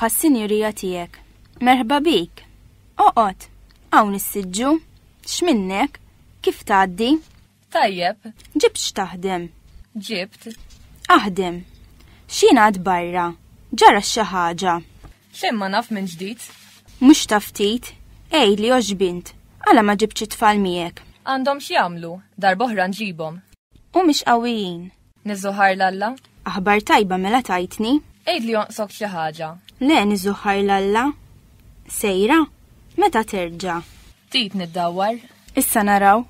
Saħħa s-sinjurija tiegħek. Merħba bik. Oqgħod. Hawn is-siġġu. X'minnek? Kif tgħaddi? Tajjeb. Ġibt x'taħdem? Ġibt. Aħdem. X'jingħad barra. Ġara xi ħaġa. Xejn ma naf minn ġdid. Mhux ta' ftit. Ejli oġbint. Għala ma ġibtx it-tfal miegħek. Għandhom x'jagħmlu, darb'oħra nġibhom. U mhix qawwijin. Niżżuħar lalla? Aħbar tajba mela tajtni. Ejdli jonqsok xi ħaġa. Le niżuħar lalla. Sejra? Meta terġa'? Tit niddawwar. Issa naraw.